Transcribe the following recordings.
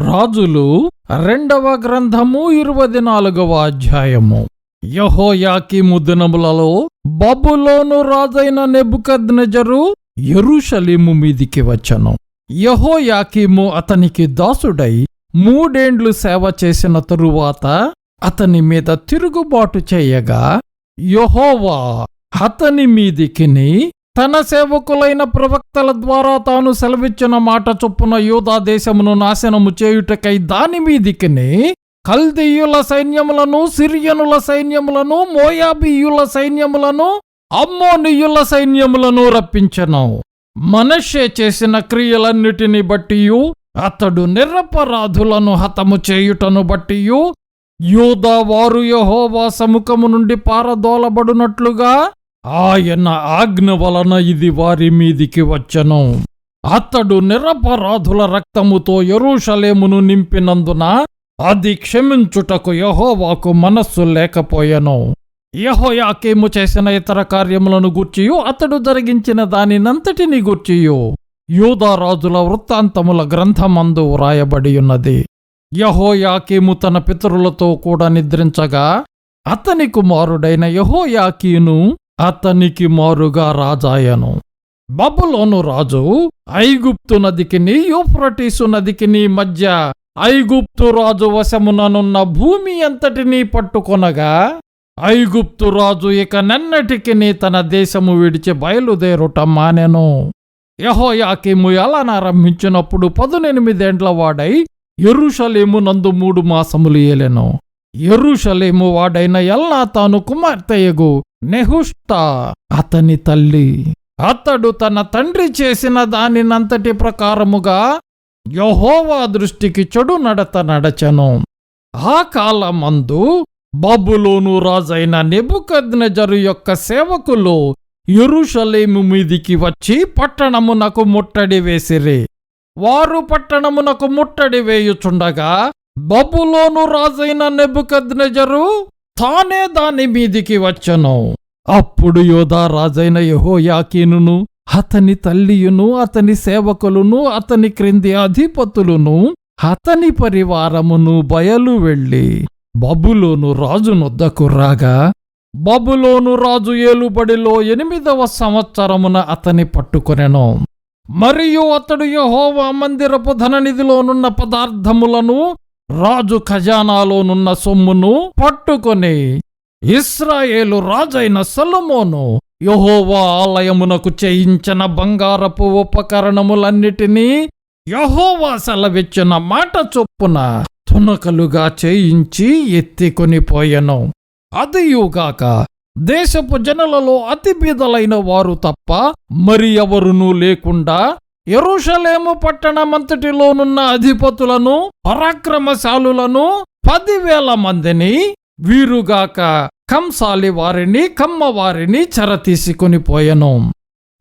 రాజులు 2వ గ్రంథము 24వ అధ్యాయము. యెహోయాకీము దినములలో బబులోను రాజైన నెబుకద్నెజరు యెరూషలేము మీదికి వచ్చెను. యెహోయాకీము అతనికి దాసుడై 3 ఏండ్లు సేవ చేసిన తరువాత అతని మీద తిరుగుబాటు చేయగా యెహోవా అతని మీదికిని తన సేవకులైన ప్రవక్తల ద్వారా తాను సెలవిచ్చిన మాట చొప్పున యూదా దేశమును నాశనము చేయుటకై దాని మీదికిని కల్దీయుల సైన్యములను, సిరియనుల సైన్యములను, మోయాబీయుల సైన్యములను, అమ్మోనీయుల సైన్యములను రప్పించెను. మనష్షే చేసిన క్రియలన్నిటిని బట్టియు అతడు నిరపరాధులను హతము చేయుటను బట్టియు యూదా వారు యెహోవా సముఖము నుండి పారదోలబడునట్లుగా ఆయన ఆజ్ఞ వలన ఇది వారి మీదికి వచ్చెను. అతడు నిరపరాధుల రక్తముతో యెరూషలేమును నింపినందున అది క్షమించుటకు యెహోవాకు మనస్సు లేకపోయెను. యెహోయాకీము చేసిన ఇతర కార్యములను గూర్చియు అతడు జరిగించిన దానినంతటిని గూర్చియు యూదా రాజుల వృత్తాంతముల గ్రంథమందు వ్రాయబడియున్నది. యెహోయాకీము తన పితరులతో కూడా నిద్రించగా అతని కుమారుడైన యెహోయాకీను అతనికి మారుగా రాజాయను. బబులోను రాజు ఐగుప్తు నదికిని యూఫ్రటీసు నదికిని మధ్య ఐగుప్తు రాజు వశముననున్న భూమి అంతటినీ పట్టుకొనగా ఐగుప్తు రాజు ఇక నెన్నటికిని తన దేశము విడిచి బయలుదేరుట మానెను. యెహోయాకీము ఏలనారంభించినప్పుడు 18 ఏండ్ల వాడై యెరూషలేము నందు 3 మాసములు ఏలెను. యెరూషలేము వాడైన ఎల్నాతాను కుమార్తెయగు నెహుష్తా అతని తల్లి. అతడు తన తండ్రి చేసిన దానినంతటి ప్రకారముగా యెహోవా దృష్టికి చెడు నడత నడచెను. ఆ కాలమందు బబులోను రాజైన నెబుకద్నెజరు యొక్క సేవకులు యెరూషలేము మీదికి వచ్చి పట్టణమునకు ముట్టడి వేసిరి. వారు పట్టణమునకు ముట్టడి వేయుచుండగా బబులోను రాజైన నెబుకద్నెజరు తానే దాని మీదికి వచ్చెను. అప్పుడు యూదా రాజైన యెహోయాకీనును అతని తల్లియును అతని సేవకులను అతని క్రింది అధిపతులను అతని పరివారమును బయలు వెళ్ళి బబులోను రాజు నొద్దకు రాగా బబులోను రాజు ఏలుబడిలో 8వ సంవత్సరమున అతని పట్టుకొనెను. మరియు అతడు యెహోవా మందిరపు ధననిధిలోనున్న పదార్థములను రాజు ఖజానాలోనున్న సొమ్మును పట్టుకొని ఇశ్రాయేలు రాజైన సొలొమోను యెహోవా ఆలయమునకు చేయించిన బంగారపు ఉపకరణములన్నిటినీ యెహోవా సెలవిచ్చిన మాట చొప్పున తునకలుగా చేయించి ఎత్తికొనిపోయెను. అదియుగాక దేశపు జనులలో అతి బీదలైన వారు తప్ప మరి ఎవరునూ లేకుండా యెరూషలేము పట్టణమంతటిలోనున్న అధిపతులను, పరాక్రమశాలులను 10,000 మందిని, వీరుగాక కంసాలి వారిని, కమ్మవారిని చెరతీసుకొనిపోయెను.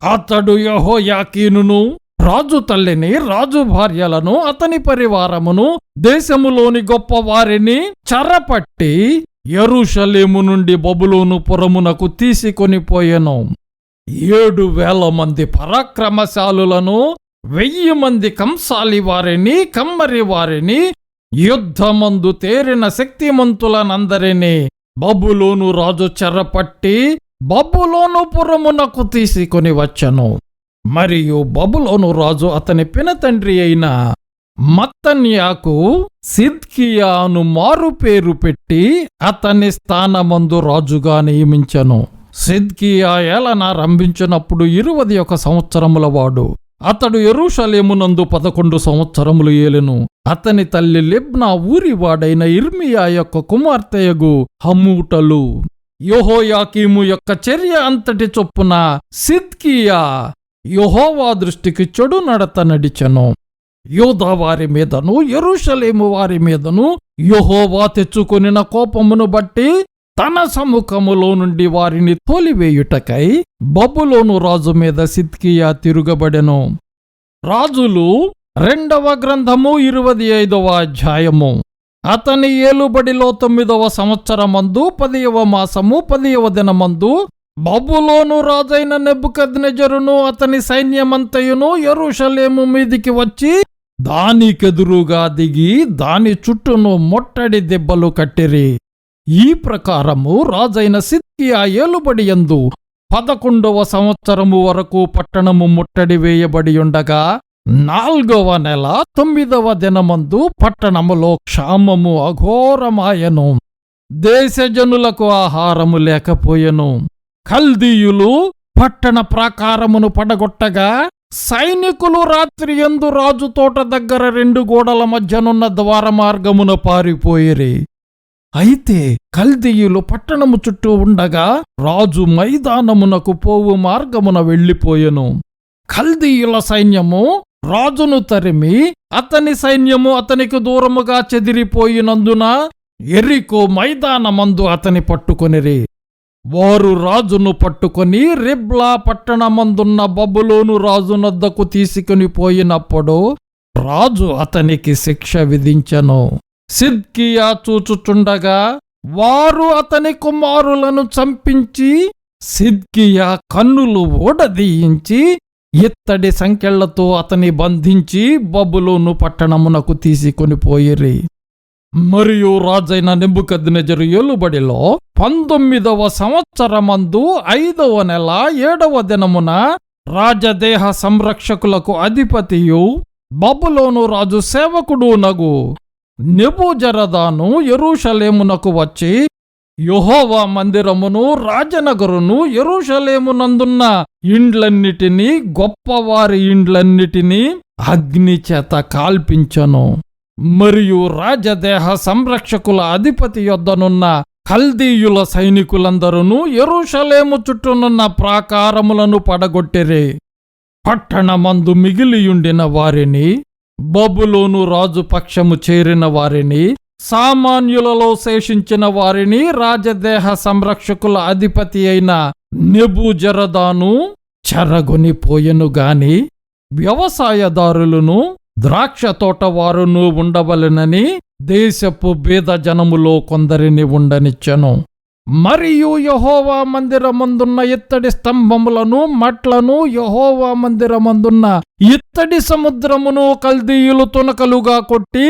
అతడు యెహోయాకీనును రాజు తల్లిని, రాజు భార్యలను, అతని పరివారమును, దేశములోని గొప్పవారిని చెరపట్టి యెరూషలేము నుండి బబులోను పురమునకు తీసుకొనిపోయెను. 7,000 మంది పరాక్రమశాలులను, 1000 మంది కంసాలి వారిని, కమ్మరి వారిని, యుద్ధమందు తేరిన శక్తిమంతులనందరినీ బబులోను రాజు చెరపట్టి బబులోను పురమునకు తీసుకొని వచ్చెను. మరియు బబులోను రాజు అతని పినతండ్రి అయిన మత్తన్యాకు సిద్కియాను మారు పేరు పెట్టి అతని స్థానమందు రాజుగా నియమించెను. సిద్కియా ఏలనారంభించినప్పుడు 21 సంవత్సరముల వాడు. అతడు యెరూషలేమునందు 11 సంవత్సరములు ఏలెను. అతని తల్లి లిబ్నా ఊరివాడైన ఇర్మియా యొక్క కుమార్తెయగు హమూటలు. యెహోయాకీము యొక్క చర్య అంతటి చొప్పున సిద్కియా యెహోవా దృష్టికి చెడు నడత నడిచెను. యూదా వారి మీదను యెరూషలేము వారి మీదను యెహోవా తెచ్చుకొనిన కోపమును బట్టి తన సముఖములో నుండి వారిని తోలివేయుటకై బబులోను రాజు మీద సిద్కియా తిరుగబడెను. రాజులు 2వ గ్రంథము 25వ అధ్యాయము. అతని ఏలుబడిలో 9వ సంవత్సరమందు 10వ మాసము 10వ దినమందు బబులోను రాజైన నెబుకద్నెజరును అతని సైన్యమంతయును యెరూషలేము మీదికి వచ్చి దానికెదురుగా దిగి దాని చుట్టూను మొట్టడి దెబ్బలు కట్టిరి. ఈ ప్రకారము రాజైన సిద్కియా ఏలుబడి యందు 11వ సంవత్సరము వరకు పట్టణము ముట్టడి వేయబడి ఉండగా 4వ నెల 9వ దినమందు పట్టణములో క్షామము అఘోరమాయను. దేశజనులకు ఆహారము లేకపోయెను. కల్దీయులు పట్టణ ప్రాకారమును పడగొట్టగా సైనికులు రాత్రియందు రాజు తోట దగ్గర 2 గోడల మధ్యనున్న ద్వారమార్గమున పారిపోయిరి. అయితే కల్దీయులు పట్టణము చుట్టూ ఉండగా రాజు మైదానమునకు పోవు మార్గమున వెళ్ళిపోయెను. కల్దీయుల సైన్యము రాజును తరిమి అతని సైన్యము అతనికి దూరముగా చెదిరిపోయినందున యెరికో మైదానమందు అతని పట్టుకొనిరి. వారు రాజును పట్టుకొని రిబ్లా పట్టణమందున్న బబులోను రాజునొద్దకు తీసుకుని పోయినప్పుడు రాజు అతనికి శిక్ష విధించెను. సిద్కియా చూచుచుండగా వారు అతని కుమారులను చంపించి సిద్కియా కన్నులు ఊడదీయించి ఇత్తడి సంకెళ్లతో అతని బంధించి బబులోను పట్టణమునకు తీసుకొని పోయిరి. మరియు రాజైన నెబుకద్నెజరు ఏలుబడిలో 19వ సంవత్సరమందు 5వ నెల 7వ దినమున రాజదేహ సంరక్షకులకు అధిపతియు బబులోను రాజు సేవకుడు నగు నెబూజరదాను యెరూషలేమునకు వచ్చి యెహోవా మందిరమును రాజనగరును యెరూషలేమునందున్న ఇండ్లన్నిటినీ గొప్పవారి ఇండ్లన్నిటినీ అగ్నిచేత కాల్పించెను. మరియు రాజదేహ సంరక్షకుల అధిపతి యొద్దనున్న కల్దీయుల సైనికులందరూ యెరూషలేము చుట్టూనున్న ప్రాకారములను పడగొట్టిరి. పట్టణమందు మిగిలియుండిన వారిని, బబులోను రాజు పక్షము చేరిన వారిని, సామాన్యులలో శేషించిన వారిని రాజదేహ సంరక్షకుల అధిపతి అయిన నెబూజరదాను చెరగొనిపోయెను గాని వ్యవసాయదారులను ద్రాక్ష తోటవారును ఉండవలెనని దేశపు బీద జనములో కొందరిని ఉండనిచ్చెను. మరియు యెహోవా మందిరమందున్న ఇత్తడి స్తంభములను మట్లను యెహోవా మందిరమందున్న ఇత్తడి సముద్రమును కల్దీయులు తునకలుగా కొట్టి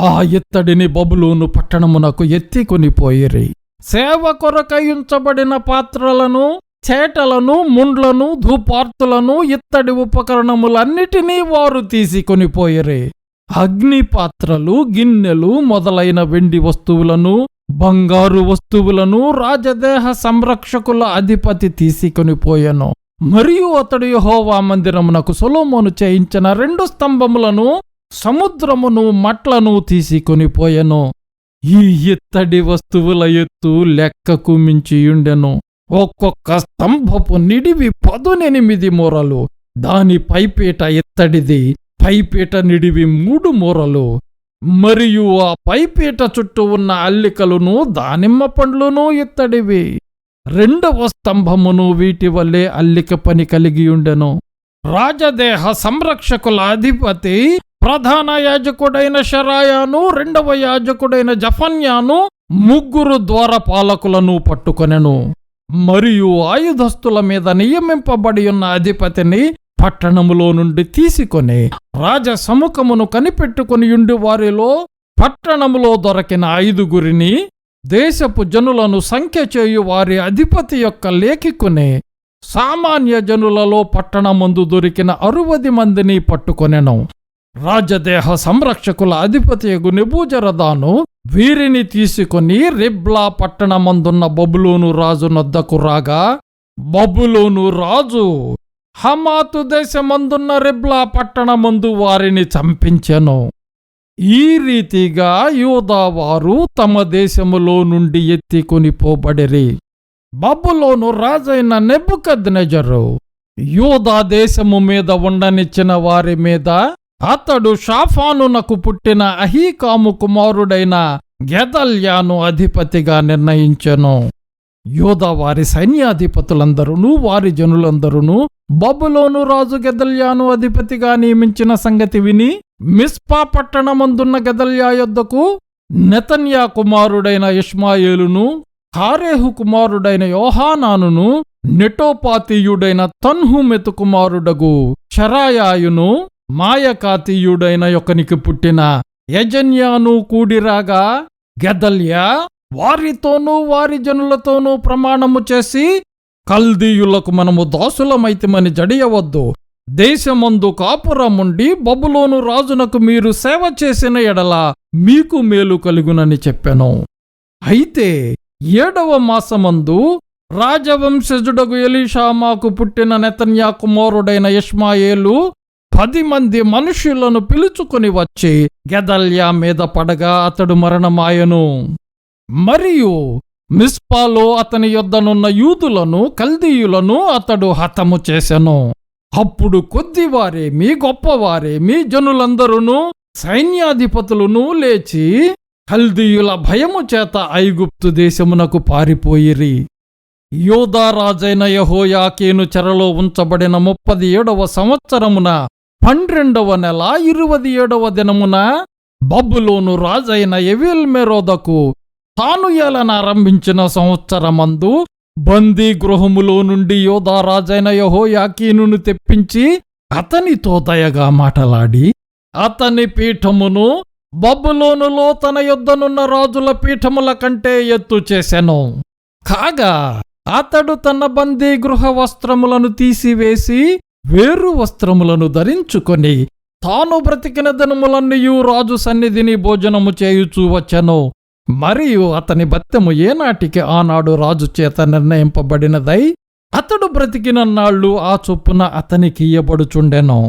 ఆ ఇత్తడిని బబులోను పట్టణమునకు ఎత్తికొనిపోయిరి. సేవ కొరకై ఉంచబడిన పాత్రలను, చేటలను, ముండ్లను, ధూపార్తులను, ఇత్తడి ఉపకరణములన్నిటినీ వారు తీసుకొనిపోయిరి. అగ్ని పాత్రలు, గిన్నెలు మొదలైన వెండి వస్తువులను, బంగారు వస్తువులను రాజదేహ సంరక్షకుల అధిపతి తీసుకొనిపోయెను. మరియు అతడు యెహోవా మందిరమునకు సొలొమోను చేయించిన 2 స్తంభములను, సముద్రమును, మట్లను తీసుకొనిపోయెను. ఈ ఇత్తడి వస్తువుల ఎత్తు లెక్కకు మించియుండెను. ఒక్కొక్క స్తంభపు నిడివి 18 మూరలు. దాని పైపీట ఇత్తడిది, పైపీట నిడివి 3 మూరలు. మరియు ఆ పైపీట చుట్టూ ఉన్న అల్లికలును, దానిమ్మ పండ్లును ఇత్తడివి. 2వ స్తంభమును వీటి వల్లే అల్లిక పని కలిగియుండెను. రాజదేహ సంరక్షకుల అధిపతి ప్రధాన యాజకుడైన షరాయాను, 2వ యాజకుడైన జఫన్యాను, 3 ద్వారపాలకులను పట్టుకొనెను. మరియు ఆయుధస్తుల మీద నియమింపబడి ఉన్న అధిపతిని పట్టణములో నుండి తీసుకొని రాజసముఖమును కనిపెట్టుకునియుండి వారిలో పట్టణములో దొరకిన 5గురిని, దేశపు జనులను సంఖ్య చేయు వారి అధిపతి యొక్క లేఖికుని, సామాన్య జనులలో పట్టణమందు దొరికిన 60 మందిని పట్టుకొనెను. రాజదేహ సంరక్షకుల అధిపతియగు నెబూజరదాను వీరిని తీసుకొని రిబ్లా పట్టణమందున్న బబులోను రాజు నొద్దకు రాగా, బబులోను రాజు హమాతు దేశమందున్న రిబ్లా పట్టణమందు వారిని చంపించెను. ఈ రీతిగా యూదావారు తమ దేశములో నుండి ఎత్తికొనిపోబడిరి. బబులోను రాజైన నెబుకద్నెజరు యూదా దేశము మీద ఉండనిచ్చిన వారి మీద అతడు షాఫానునకు పుట్టిన అహీకాము కుమారుడైన గెదల్యాను అధిపతిగా నిర్ణయించెను. యూదా వారి సైన్యాధిపతులందరూ వారి జనులందరూ బబులోను రాజు గెదల్యాను అధిపతిగా నియమించిన సంగతి విని మిస్పా పట్టణమందున్న గెదల్యా యొద్దకు నెతన్యా కుమారుడైన ఇష్మాయేలును, కారేహు కుమారుడైన యోహానానును, నెటోపాతీయుడైన తన్హుమెతు కుమారుడగు షరాయాయును, మాయకాతీయుడైన యొక్కనికి పుట్టిన యజన్యాను కూడిరాగా గెదల్యా వారితోనూ వారి జనులతోనూ ప్రమాణము చేసి, కల్దీయులకు మనము దాసులమైతిమని జడియవద్దు, దేశమందు కాపురముండి బబులోను రాజునకు మీరు సేవ చేసిన ఎడల మీకు మేలు కలుగునని చెప్పెను. అయితే 7వ మాసమందు రాజవంశజుడగు ఎలీషామాకు పుట్టిన నెతన్యా కుమారుడైన ఇష్మాయేలు 10 మంది మనుష్యులను పిలుచుకొని వచ్చి గెదల్యా మీద పడగా అతడు మరణమాయెను. మరియు మిస్పాలో అతని యొద్దనున్న యూదులను కల్దీయులను అతడు హతము చేసెను. అప్పుడు కొద్దివారేమి గొప్పవారేమి జనులందరూను సైన్యాధిపతులను లేచి కల్దీయుల భయము చేత ఐగుప్తు దేశమునకు పారిపోయిరి. యోదా రాజైన యెహోయాకీను చెరలో ఉంచబడిన 37వ సంవత్సరమున 12వ నెల 27వ దినమున బబులోను రాజైన ఎవీల్మెరోదకు తాను ఏలనారంభించిన సంవత్సరమందు బందీ గృహములో నుండి యోదా రాజైన యెహోయాకీనును తెప్పించి అతనితో దయగా మాటలాడి అతని పీఠమును బబులోనులో తన యొద్దనున్న రాజుల పీఠముల కంటే ఎత్తు చేసెను. కాగా అతడు తన బందీ గృహ వస్త్రములను తీసివేసి వేరు వస్త్రములను ధరించుకొని తాను బ్రతికిన దినములన్నీయు రాజు సన్నిధిని భోజనము చేయుచూ వచ్చెను. మరియు అతని భత్యము ఏనాటికి ఆనాడు రాజు చేత నిర్ణయింపబడినదై అతడు బ్రతికినన్నాళ్ళు ఆ చొప్పున అతనికి ఇయ్యబడుచుండెను.